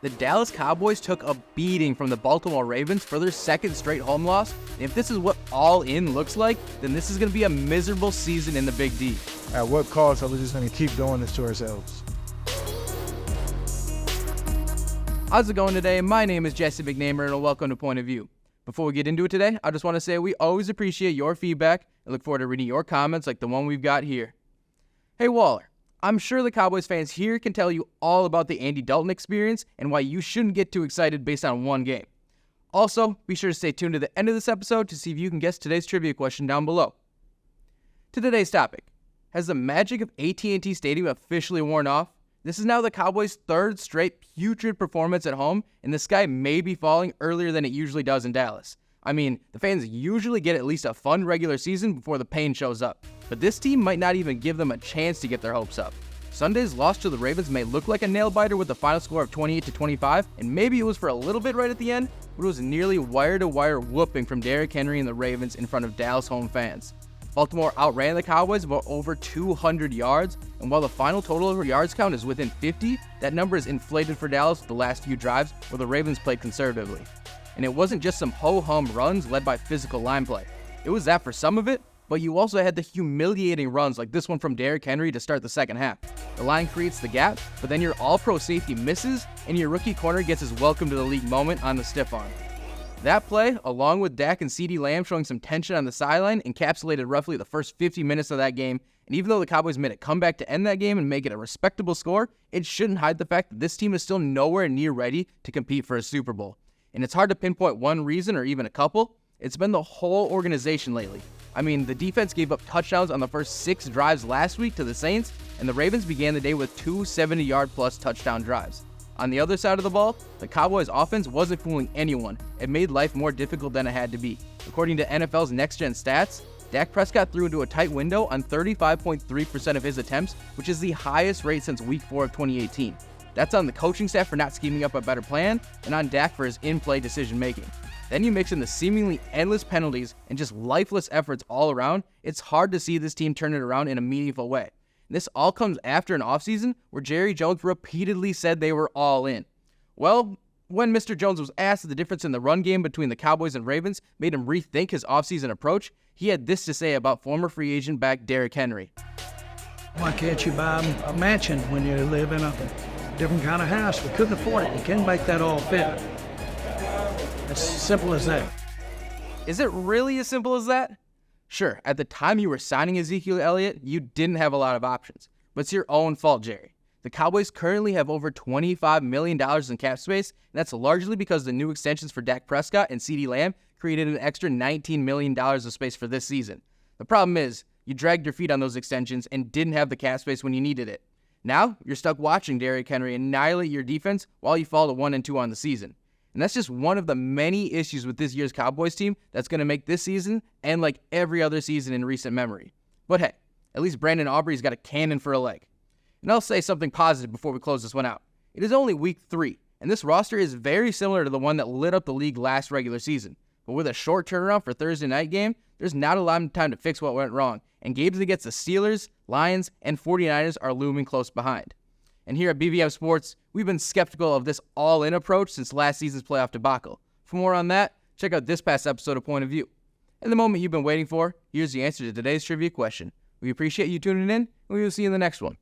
The Dallas Cowboys took a beating from the Baltimore Ravens for their second straight home loss. And if this is what all in looks like, then this is going to be a miserable season in the Big D. At what cost are we just going to keep doing this to ourselves? How's it going today? My name is Jesse McNamer and welcome to Point of View. Before we get into it today, I just want to say we always appreciate your feedback and look forward to reading your comments like the one we've got here. Hey Waller, I'm sure the Cowboys fans here can tell you all about the Andy Dalton experience and why you shouldn't get too excited based on one game. Also, be sure to stay tuned to the end of this episode to see if you can guess today's trivia question down below. To today's topic, has the magic of AT&T Stadium officially worn off? This is now the Cowboys' third straight putrid performance at home, and the sky may be falling earlier than it usually does in Dallas. I mean, the fans usually get at least a fun regular season before the pain shows up, but this team might not even give them a chance to get their hopes up. Sunday's loss to the Ravens may look like a nail-biter with a final score of 28-25, and maybe it was for a little bit right at the end, but it was nearly wire-to-wire whooping from Derrick Henry and the Ravens in front of Dallas home fans. Baltimore outran the Cowboys by over 200 yards, and while the final total yards count is within 50, that number is inflated for Dallas the last few drives where the Ravens played conservatively. And it wasn't just some ho-hum runs led by physical line play. It was that for some of it, but you also had the humiliating runs like this one from Derrick Henry to start the second half. The line creates the gap, but then your all-pro safety misses, and your rookie corner gets his welcome to the league moment on the stiff arm. That play, along with Dak and CeeDee Lamb showing some tension on the sideline, encapsulated roughly the first 50 minutes of that game, and even though the Cowboys made a comeback to end that game and make it a respectable score, it shouldn't hide the fact that this team is still nowhere near ready to compete for a Super Bowl. And it's hard to pinpoint one reason or even a couple. It's been the whole organization lately. I mean, the defense gave up touchdowns on the first 6 drives last week to the Saints, and the Ravens began the day with 2 70-yard-plus touchdown drives. On the other side of the ball, the Cowboys' offense wasn't fooling anyone. It made life more difficult than it had to be. According to NFL's next-gen stats, Dak Prescott threw into a tight window on 35.3% of his attempts, which is the highest rate since Week 4 of 2018. That's on the coaching staff for not scheming up a better plan, and on Dak for his in-play decision-making. Then you mix in the seemingly endless penalties and just lifeless efforts all around, it's hard to see this team turn it around in a meaningful way. And this all comes after an offseason where Jerry Jones repeatedly said they were all in. Well, when Mr. Jones was asked if the difference in the run game between the Cowboys and Ravens made him rethink his offseason approach, he had this to say about former free agent back Derrick Henry. Why can't you buy a mansion when you live in a different kind of house? We couldn't afford it. You can't make that all fit. It's simple as that. Is it really as simple as that? Sure, at the time you were signing Ezekiel Elliott, you didn't have a lot of options. But it's your own fault, Jerry. The Cowboys currently have over $25 million in cap space, and that's largely because the new extensions for Dak Prescott and CeeDee Lamb created an extra $19 million of space for this season. The problem is, you dragged your feet on those extensions and didn't have the cap space when you needed it. Now, you're stuck watching Derrick Henry annihilate your defense while you fall to 1-2 on the season. And that's just one of the many issues with this year's Cowboys team that's going to make this season and like every other season in recent memory. But hey, at least Brandon Aubrey's got a cannon for a leg. And I'll say something positive before we close this one out. It is only week 3, and this roster is very similar to the one that lit up the league last regular season. But with a short turnaround for Thursday night game, there's not a lot of time to fix what went wrong, and games against the Steelers, Lions, and 49ers are looming close behind. And here at BVM Sports, we've been skeptical of this all-in approach since last season's playoff debacle. For more on that, check out this past episode of Point of View. And the moment you've been waiting for, here's the answer to today's trivia question. We appreciate you tuning in, and we will see you in the next one.